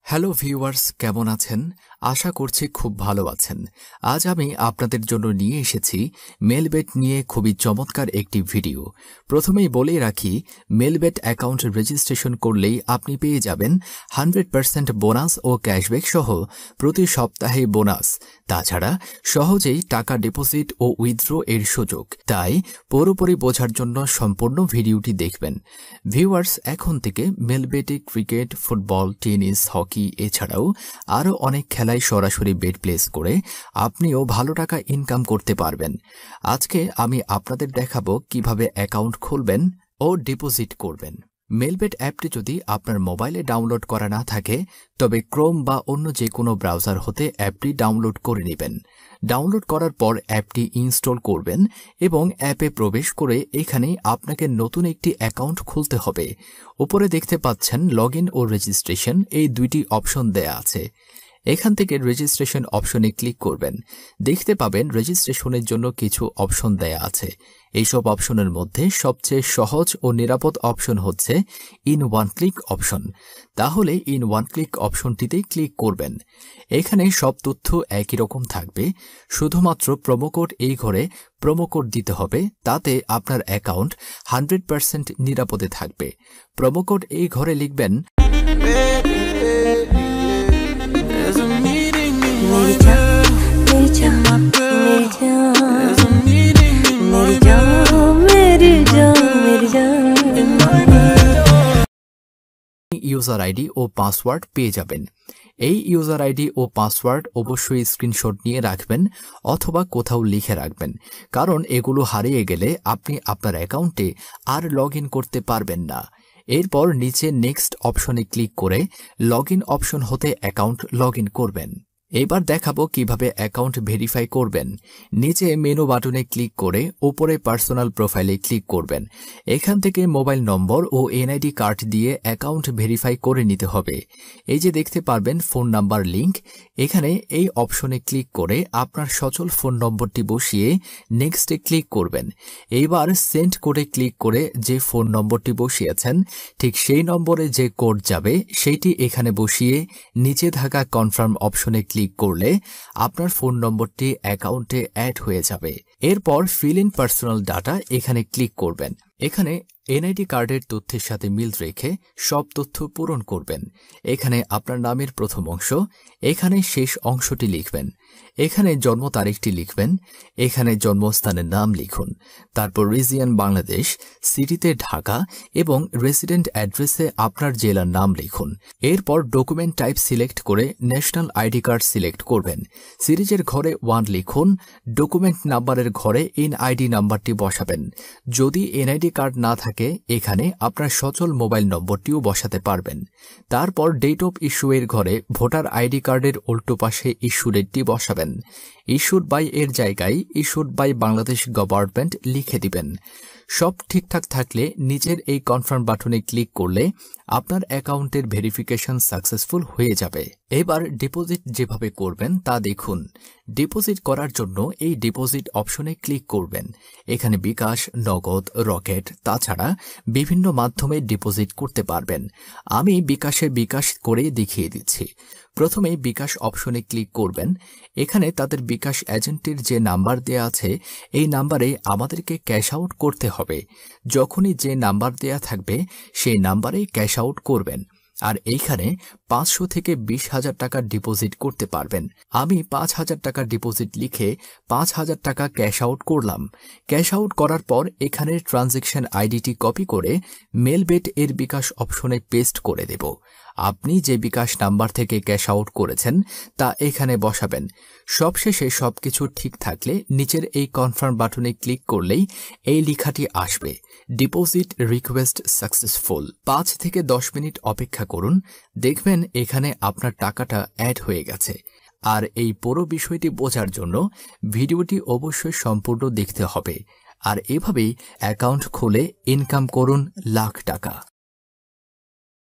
Hello viewers, কেমন আছেন? আশা করছি খুব ভালো আছেন। আজ আমি আপনাদের জন্য নিয়ে এসেছি মেলবেট নিয়ে খুবই চমৎকার একটি ভিডিও। প্রথমেই বলে রাখি, মেলবেট অ্যাকাউন্ট রেজিস্ট্রেশন করলেই আপনি পেয়ে যাবেন 100% বোনাস ও ক্যাশব্যাক সহ প্রতি সপ্তাহে বোনাস। তাছাড়া সহজেই টাকা ডিপোজিট ও উইথড্র এর সুযোগ। তাই পুরোপুরি বোঝার জন্য সম্পূর্ণ ভিডিওটি দেখবেন। ভিউয়ার্স, এখন থেকে মেলবেটে ক্রিকেট, ফুটবল, টেনিস, হকি এছাড়াও আরও অনেক খেলায় সরাসরি বেট প্লেস করে আপনিও ভালো টাকা ইনকাম করতে পারবেন। আজকে আমি আপনাদের দেখাবো কিভাবে অ্যাকাউন্ট খুলবেন ও ডিপোজিট করবেন। মেলবেট অ্যাপটি যদি আপনার মোবাইলে ডাউনলোড করা না থাকে তবে ক্রোম বা অন্য যে কোনো ব্রাউজার হতে অ্যাপটি ডাউনলোড করে নেবেন। ডাউনলোড করার পর অ্যাপটি ইনস্টল করবেন এবং অ্যাপে প্রবেশ করে এখানে আপনাকে নতুন একটি অ্যাকাউন্ট খুলতে হবে। উপরে দেখতে পাচ্ছেন লগইন ও রেজিস্ট্রেশন, এই দুইটি অপশন দেয়া আছে। এখান থেকে রেজিস্ট্রেশন অপশনে ক্লিক করবেন। দেখতে পাবেন রেজিস্ট্রেশনের জন্য কিছু অপশন দেয়া আছে। এইসব অপশনের মধ্যে সবচেয়ে সহজ ও নিরাপদ অপশন হচ্ছে ইন ওয়ান ক্লিক অপশন। তাহলে ইন ওয়ান ক্লিক অপশনটিতে ক্লিক করবেন। এখানে সব তথ্য একই রকম থাকবে, শুধুমাত্র প্রোমোকোড এই ঘরে প্রোমোকোড দিতে হবে, তাতে আপনার অ্যাকাউন্ট 100% নিরাপদে থাকবে। প্রোমোকোড এই ঘরে লিখবেন ইউজার আইডি ও পাসওয়ার্ড পেয়ে যাবেন। এই ইউজার আইডি ও পাসওয়ার্ড অবশ্যই স্ক্রিনশট নিয়ে রাখবেন অথবা কোথাও লিখে রাখবেন, কারণ এগুলো হারিয়ে গেলে আপনি আপনার অ্যাকাউন্টে আর লগ ইন করতে পারবেন না। এরপর নিচে নেক্সট অপশনে ক্লিক করে লগইন অপশন হতে অ্যাকাউন্ট লগ ইন করবেন। এবার দেখাবো কিভাবে অ্যাকাউন্ট ভেরিফাই করবেন। নিচে মেনু বাটনে ক্লিক করে উপরে পার্সোনাল প্রোফাইলে ক্লিক করবেন। এখান থেকে মোবাইল নম্বর ও এনআইডি কার্ড দিয়ে অ্যাকাউন্ট ভেরিফাই করে নিতে হবে। এই যে দেখতে পারবেন ফোন নাম্বার লিংক, এখানে এই অপশনে ক্লিক করে আপনার সচল ফোন নম্বরটি বসিয়ে নেক্সটে ক্লিক করবেন। এইবার সেন্ড কোডে ক্লিক করে যে ফোন নম্বরটি বসিয়েছেন ঠিক সেই নম্বরে যে কোড যাবে সেইটি এখানে বসিয়ে নিচে থাকা কনফার্ম অপশনে ক্লিক করলে আপনার ফোন নম্বরটি অ্যাকাউন্টে অ্যাড হয়ে যাবে। এরপর ফিল ইন পার্সোনাল ডাটা এখানে ক্লিক করবেন। এখানে এনআইডি কার্ডের তথ্যের সাথে মিল রেখে সব তথ্য পূরণ করবেন। এখানে আপনার নামের প্রথম অংশ, এখানে শেষ অংশটি লিখবেন। এখানে জন্ম তারিখটি লিখবেন। এখানে জন্মস্থানের নাম লিখুন। তারপর রিজিয়ন বাংলাদেশ, সিটিতে ঢাকা এবং রেসিডেন্ট অ্যাড্রেসে আপনার জেলার নাম লিখুন। এরপর ডকুমেন্ট টাইপ সিলেক্ট করে ন্যাশনাল আইডি কার্ড সিলেক্ট করবেন। সিরিজের ঘরে 1 লিখুন। ডকুমেন্ট নাম্বারের ঘরে এনআইডি নাম্বারটি বসাবেন। যদি এনআইডি কার্ড না থাকে এখানে আপনার সচল মোবাইল নম্বরটিও বসাতে পারবেন। তারপর ডেট অফ ইস্যু এর ঘরে ভোটার আইডি কার্ডের উল্টো পাশে ইস্যু ডেটটি বসাবেন। ইস্যুড বাই এর জায়গায় ইস্যুড বাই বাংলাদেশ গভর্নমেন্ট লিখে দিবেন। সব ঠিকঠাক থাকলে নিচের এই কনফার্ম বাটনে ক্লিক করলে আপনার অ্যাকাউন্টের ভেরিফিকেশন সাকসেসফুল হয়ে যাবে। এবার ডিপোজিট যেভাবে করবেন তা দেখুন। ডিপোজিট করার জন্য এই ডিপোজিট অপশনে ক্লিক করবেন। এখানে বিকাশ, নগদ, রকেট তাছাড়া বিভিন্ন মাধ্যমে ডিপোজিট করতে পারবেন। আমি বিকাশ করে দেখিয়ে দিচ্ছি। প্রথমে বিকাশ অপশনে ক্লিক করবেন। এখানে তাদের বিকাশ এজেন্টের যে নাম্বার দেয়া আছে এই নাম্বারে আমাদেরকে ক্যাশ আউট করতে হবে। যখনই যে নাম্বার দেয়া থাকবে সেই নাম্বারে ক্যাশ আউট করবেন। আর এইখানে 500 থেকে 20,000 টাকা ডিপোজিট করতে পারবেন। আমি 5,000 টাকা ডিপোজিট লিখে 5,000 টাকা ক্যাশ আউট করলাম। ক্যাশ আউট করার পর এখানে ট্রানজ্যাকশন আইডিটি কপি করে মেলবেট এর বিকাশ অপশনে পেস্ট করে দেব। আপনি যে বিকাশ নাম্বার থেকে ক্যাশ আউট করেছেন তা এখানে বসাবেন। সবশেষে সবকিছু ঠিক থাকলে নিচের এই কনফার্ম বাটনে ক্লিক করলেই এই লেখাটি আসবে, ডিপোজিট রিকোয়েস্ট সাকসেসফুল। 5 থেকে 10 মিনিট অপেক্ষা করুন, দেখবেন এখানে আপনার টাকাটা অ্যাড হয়ে গেছে। আর এই পুরো বিষয়টি বোঝার জন্য ভিডিওটি অবশ্যই সম্পূর্ণ দেখতে হবে। আর এভাবেই অ্যাকাউন্ট খুলে ইনকাম করুন লাখ টাকা।